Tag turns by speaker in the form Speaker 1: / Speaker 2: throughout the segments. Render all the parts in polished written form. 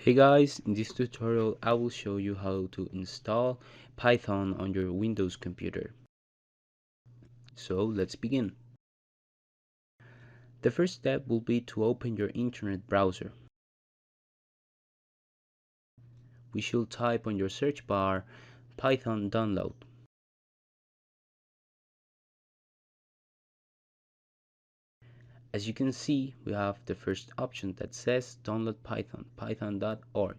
Speaker 1: Hey guys, in this tutorial I will show you how to install Python on your Windows computer. So let's begin. The first step will be to open your internet browser. We should type on your search bar Python download. As you can see, we have the first option that says download Python, python.org.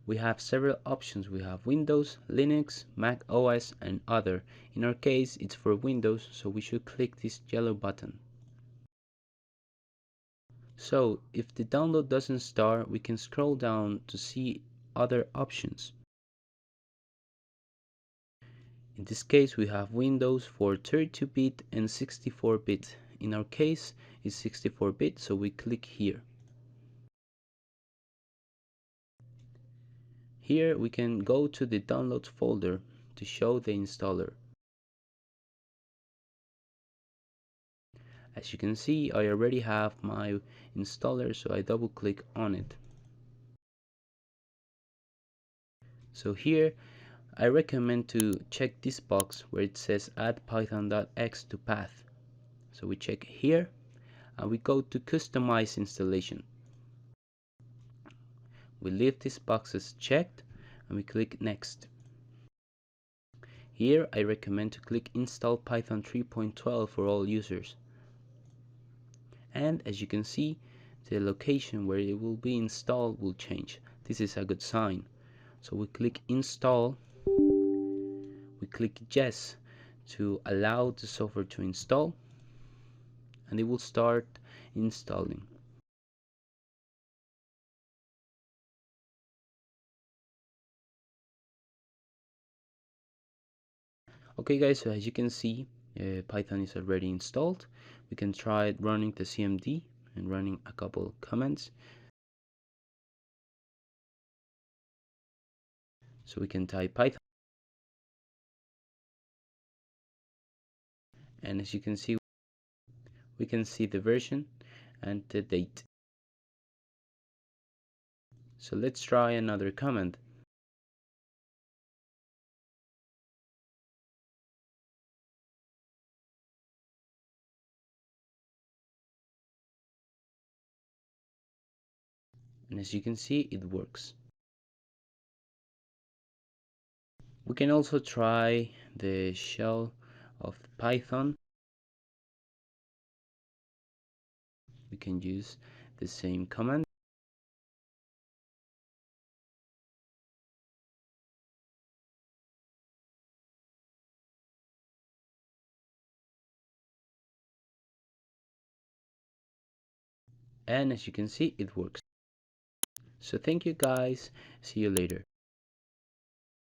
Speaker 1: We have several options. We have Windows, Linux, Mac OS and other. In our case it's for Windows, so we should click this yellow button. So if the download doesn't start, we can scroll down to see other options. In this case we have Windows for 32-bit and 64-bit. In our case it's 64-bit, so we click here. Here we can go to the downloads folder to show the installer. As you can see, I already have my installer, so I double click on it. So here I recommend to check this box where it says add python.x to path. So we check here and we go to customize installation. We leave these boxes checked and we click next. Here I recommend to click install Python 3.12 for all users. And as you can see, the location where it will be installed will change. This is a good sign. So we click install, we click yes to allow the software to install, and it will start installing. Okay guys, so as you can see, Python is already installed. We can try running the CMD and running a couple commands. So we can type Python, and as you can see, we can see the version and the date. So let's try another command. And as you can see, it works. We can also try the shell of Python. We can use the same command. And as you can see, it works. So thank you guys. See you later.